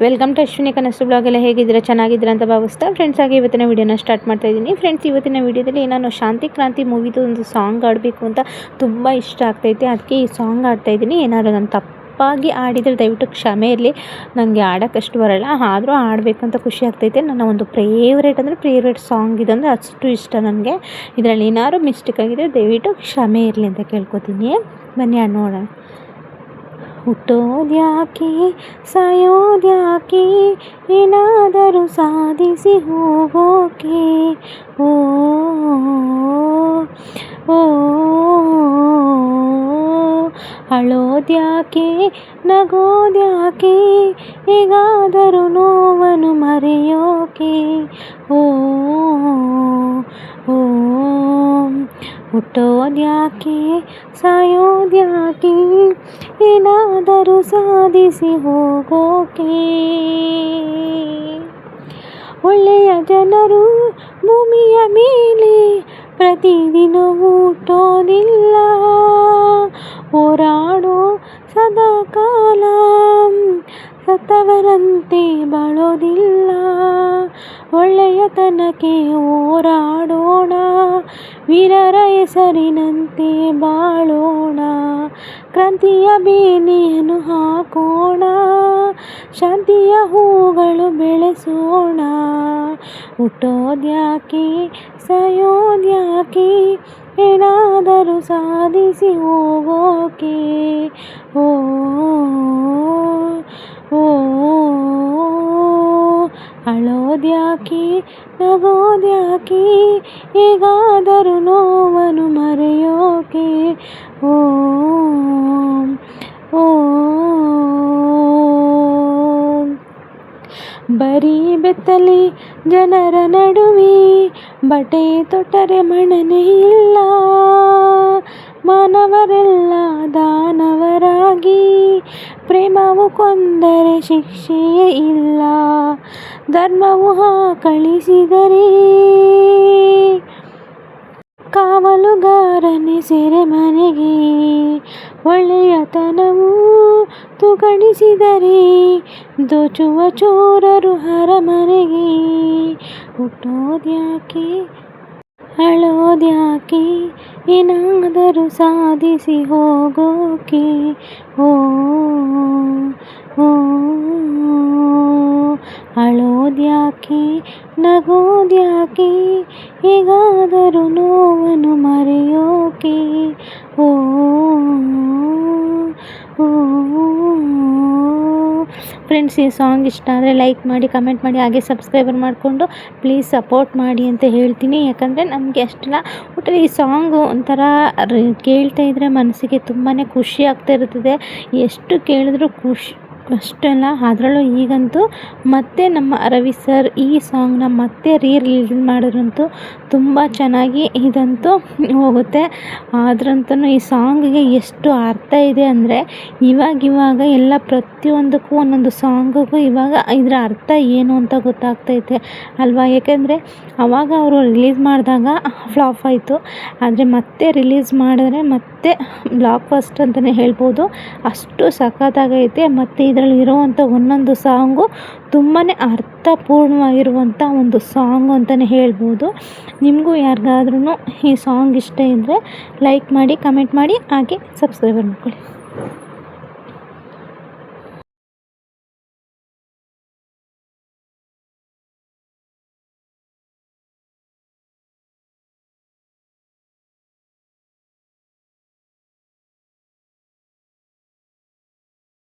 Welcome to Ashwini ಕನಸು blog. ಎಲ್ಲ ಹೇಗಿದ್ದೀರಾ? ಚೆನ್ನಾಗಿದ್ದೀರಾ ಅಂತ ಭಾವಿಸ್ತಾ ಫ್ರೆಂಡ್ಸ್, ಆಗಿ ಇವತ್ತಿನ ವೀಡಿಯೋನ ಸ್ಟಾರ್ಟ್ ಮಾಡ್ತಾ ಇದ್ದೀನಿ. ಫ್ರೆಂಡ್ಸ್, ಇವತ್ತಿನ ವೀಡಿಯೋದಲ್ಲಿ ನಾನು ಶಾಂತಿ ಕ್ರಾಂತಿ ಮೂವಿದು ಒಂದು ಸಾಂಗ್ ಆಡಬೇಕು ಅಂತ ತುಂಬ ಇಷ್ಟ ಆಗ್ತೈತೆ. ಅದಕ್ಕೆ ಈ ಸಾಂಗ್ ಆಡ್ತಾ ಇದ್ದೀನಿ. ಏನಾದ್ರು ನಾನು ತಪ್ಪಾಗಿ ಆಡಿದರೆ ದಯವಿಟ್ಟು ಕ್ಷಮೆ ಇರಲಿ. ನನಗೆ ಆಡೋಕ್ಕಷ್ಟು ಬರೋಲ್ಲ, ಆದರೂ ಆಡಬೇಕಂತ ಖುಷಿ ಆಗ್ತೈತೆ. ನನ್ನ ಒಂದು ಫೇವ್ರೇಟ್ ಸಾಂಗ್ ಇದಂದರೆ ಅಷ್ಟು ಇಷ್ಟ ನನಗೆ. ಇದರಲ್ಲಿ ಏನಾದ್ರು ಮಿಸ್ಟೇಕ್ ಆಗಿದೆ ದಯವಿಟ್ಟು ಕ್ಷಮೆ ಇರಲಿ ಅಂತ ಕೇಳ್ಕೊತೀನಿ. ಬನ್ನಿ ನೋಡೋಣ. ಹುಟ್ಟೋದ್ಯಾಕೆ ಸಾಯೋದ್ಯಾಕೆ, ಏನಾದರೂ ಸಾಧಿಸಿ ಹೋಗೋಕೆ. ಓ ಓ ಅಳೋದ್ಯಾಕೆ ನಗೋದ್ಯಾಕೆ, ಹೇಗಾದರೂ ನೋವನ್ನು ಮರೆಯೋಕೆ. ಓ ಓ ಹುಟ್ಟೋದ್ಯಾಕೆ ಸಾಯೋದ್ಯಾಕೆ, ಏನಾದರೂ ಸಾಧಿಸಿ ಹೋಗೋಕೆ. ಒಳ್ಳೆಯ ಜನರು ಭೂಮಿಯ ಮೇಲೆ ಪ್ರತಿದಿನ ಹುಟ್ಟೋದಿಲ್ಲ, ಹೋರಾಡೋ ಸದಾಕಾಲ ಸತ್ತವರಂತೆ ಬಾಳೋದಿಲ್ಲ. ಒಳ್ಳೆಯತನಕ್ಕೆ ಹೋರಾಡೋಣ, ವೀರರ ಹೆಸರಿನಂತೆ ಬಾಳೋಣ. ಕ್ರಾಂತಿಯ ಬೇಲಿಯನ್ನು ಹಾಕೋಣ, ಶಾಂತಿಯ ಹೂಗಳು ಬೆಳೆಸೋಣ. ಹುಟ್ಟೋದ್ಯಾಕೆ ಸಾಯೋದ್ಯಾಕೆ, ಏನಾದರೂ ಸಾಧಿಸಿ ಹೋಗೋಕೆ. ಓ ಓ ಅಳೋದ್ಯಾಕೆ ನಗೋದ್ಯಾಕೆ, ಹೇಗಾದರೂ ನೋವನ್ನು ಮರೆಯೋಕೆ. ಓ ಓ ಬರೀ ಬೆತ್ತಲೆ ಜನರ ನಡುವೆ ಬಟ್ಟೆ ತೊಟ್ಟರೆ ಮಣನೆ ಇಲ್ಲ. ಮಾನವರೆಲ್ಲ ದಾನವರಾಗಿ ಪ್ರೇಮವು ಕೊಂದರೆ ಶಿಕ್ಷೆಯೇ ಇಲ್ಲ. ಧರ್ಮವು ಕಳಿಸಿದರೆ ಕಾವಲುಗಾರನೇ ಸೆರೆಮನೆಗೆ. ಒಳ್ಳೆಯತನವು ತುಕಡಿಸಿದರೆ ದೋಚುವ ಚೋರರು ಅರಮನೆಗೆ. ಹುಟ್ಟೋದ್ಯಾಕೆ ಅಳೋದ್ಯಾಕೆ, ಏನಾದರೂ ಸಾಧಿಸಿ ಹೋಗೋಕೆ. ಓ ಓ ಅಳೋದ್ಯಾಕೆ ನಗೋದ್ಯಾಕೆ, ಹೇಗಾದರೂ ನೋವನ್ನು ಮರೆಯೋಕೆ. ಓ ಓ ಫ್ರೆಂಡ್ಸ್, ಈ ಸಾಂಗ್ ಇಷ್ಟ ಆದರೆ ಲೈಕ್ ಮಾಡಿ, ಕಮೆಂಟ್ ಮಾಡಿ, ಹಾಗೆ ಸಬ್ಸ್ಕ್ರೈಬರ್ ಮಾಡಿಕೊಂಡು ಪ್ಲೀಸ್ ಸಪೋರ್ಟ್ ಮಾಡಿ ಅಂತ ಹೇಳ್ತೀನಿ. ಯಾಕಂದರೆ ನಮಗೆ ಅಷ್ಟೆಲ್ಲ ಒಟ್ಟಲ್ಲಿ ಈ ಸಾಂಗು ಒಂಥರ ಕೇಳ್ತಾ ಇದ್ದರೆ ಮನಸ್ಸಿಗೆ ತುಂಬಾ ಖುಷಿ ಆಗ್ತಾ ಇರ್ತದೆ. ಎಷ್ಟು ಕೇಳಿದ್ರೂ ಖುಷಿ ಅಷ್ಟೆಲ್ಲ. ಅದರಲ್ಲೂ ಈಗಂತೂ ಮತ್ತೆ ನಮ್ಮ ರವಿ ಸರ್ ಈ ಸಾಂಗ್ನ ಮತ್ತೆ ರಿಲೀಸ್ ಮಾಡಿದ್ರಂತೂ ತುಂಬ ಚೆನ್ನಾಗಿ ಇದಂತೂ ಹೋಗುತ್ತೆ. ಆದ್ರಂತೂ ಈ ಸಾಂಗಿಗೆ ಎಷ್ಟು ಅರ್ಥ ಇದೆ ಅಂದರೆ ಇವಾಗ ಎಲ್ಲ ಪ್ರತಿಯೊಂದಕ್ಕೂ ಒಂದೊಂದು ಸಾಂಗಿಗೂ ಇವಾಗ ಇದರ ಅರ್ಥ ಏನು ಅಂತ ಗೊತ್ತಾಗ್ತೈತೆ ಅಲ್ವಾ. ಏಕೆಂದರೆ ಆವಾಗ ಅವರು ರಿಲೀಸ್ ಮಾಡಿದಾಗ ಫ್ಲಾಪ್ ಆಯಿತು, ಆದರೆ ಮತ್ತೆ ರಿಲೀಸ್ ಮಾಡಿದ್ರೆ ಮತ್ತೆ ಬ್ಲಾಕ್ ಬಸ್ಟರ್ ಅಂತಲೇ ಹೇಳ್ಬೋದು. ಅಷ್ಟು ಸಖತ್ತಾಗೈತೆ. ಮತ್ತು ಇದರಲ್ಲಿ ಇರುವಂಥ ಒಂದೊಂದು ಸಾಂಗು ತುಂಬಾ ಅರ್ಥಪೂರ್ಣವಾಗಿರುವಂಥ ಒಂದು ಸಾಂಗು ಅಂತಲೇ ಹೇಳ್ಬೋದು. ನಿಮಗೂ ಯಾರಿಗಾದ್ರೂ ಈ ಸಾಂಗ್ ಇಷ್ಟ ಇದ್ದರೆ ಲೈಕ್ ಮಾಡಿ, ಕಮೆಂಟ್ ಮಾಡಿ, ಹಾಗೆ ಸಬ್ಸ್ಕ್ರೈಬರ್ ಮಾಡ್ಕೊಳ್ಳಿ.